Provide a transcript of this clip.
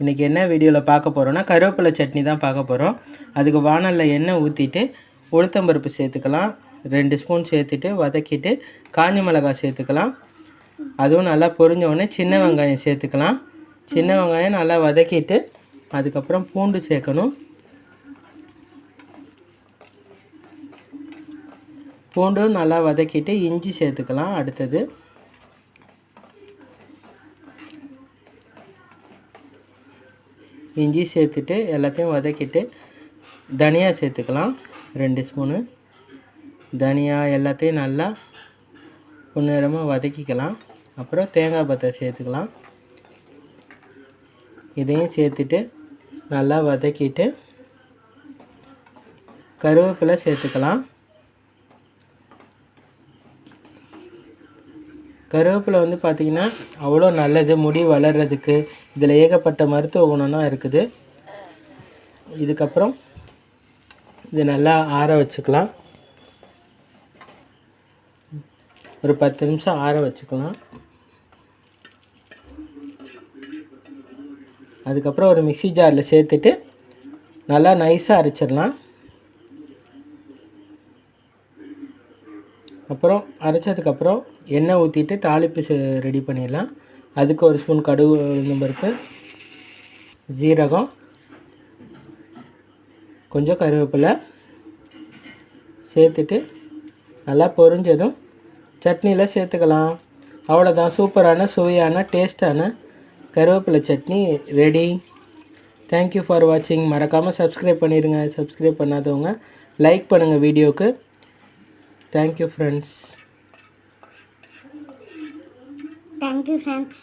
இன்றைக்கி என்ன வீடியோவில் பார்க்க போகிறோன்னா கருவேப்பிலை சட்னி தான் பார்க்க போகிறோம். அதுக்கு வானலில் எண்ணெய் ஊற்றிட்டு உளுத்தம்பருப்பு சேர்த்துக்கலாம். 2 ஸ்பூன் சேர்த்துட்டு வதக்கிட்டு காஞ்ச மிளகாய் சேர்த்துக்கலாம். அதுவும் நல்லா பொரிஞ்ச உடனே சின்ன வெங்காயம் சேர்த்துக்கலாம். சின்ன வெங்காயம் நல்லா வதக்கிட்டு அதுக்கப்புறம் பூண்டு சேர்க்கணும். பூண்டும் நல்லா வதக்கிட்டு இஞ்சி சேர்த்துக்கலாம். அடுத்தது இஞ்சி சேர்த்துட்டு எல்லாத்தையும் வதக்கிட்டு தனியா சேர்த்துக்கலாம். 2 ஸ்பூனு தனியா எல்லாத்தையும் நல்லா பொன்னிறமாக வதக்கிக்கலாம். அப்புறம் தேங்காய் பத்தை சேர்த்துக்கலாம். இதையும் சேர்த்துட்டு நல்லா வதக்கிட்டு கருவேப்பிலை சேர்த்துக்கலாம். கருவேப்பிலை வந்து பார்த்திங்கன்னா அவ்வளோ நல்லது முடி வளர்கிறதுக்கு. இதில் ஏகப்பட்ட மருத்துவ குணம்லாம் இருக்குது. இதுக்கப்புறம் இது நல்லா ஆற வச்சுக்கலாம். ஒரு 10 நிமிஷம் ஆற வச்சுக்கலாம். அதுக்கப்புறம் ஒரு மிக்ஸி ஜாரில் சேர்த்துட்டு நல்லா நைஸாக அரைச்சிடலாம். அப்புறம் அரைச்சதுக்கப்புறம் எண்ணெய் ஊற்றிட்டு தாளிப்பு ரெடி பண்ணிடலாம். அதுக்கு 1 ஸ்பூன் கடுகு உளுந்தம்பருப்பு, ஜீரகம், கொஞ்சம் கருவேப்பிலை சேர்த்துட்டு நல்லா பொரிஞ்சதும் சட்னியில் சேர்த்துக்கலாம். அவ்வளோதான், சூப்பரான சுவையான டேஸ்டான கருவேப்பிலை சட்னி ரெடி. தேங்க்யூ ஃபார் வாட்சிங். மறக்காமல் சப்ஸ்கிரைப் பண்ணிடுங்க. சப்ஸ்கிரைப் பண்ணாதவங்க லைக் பண்ணுங்கள் வீடியோவுக்கு. Thank you friends. Thank you friends.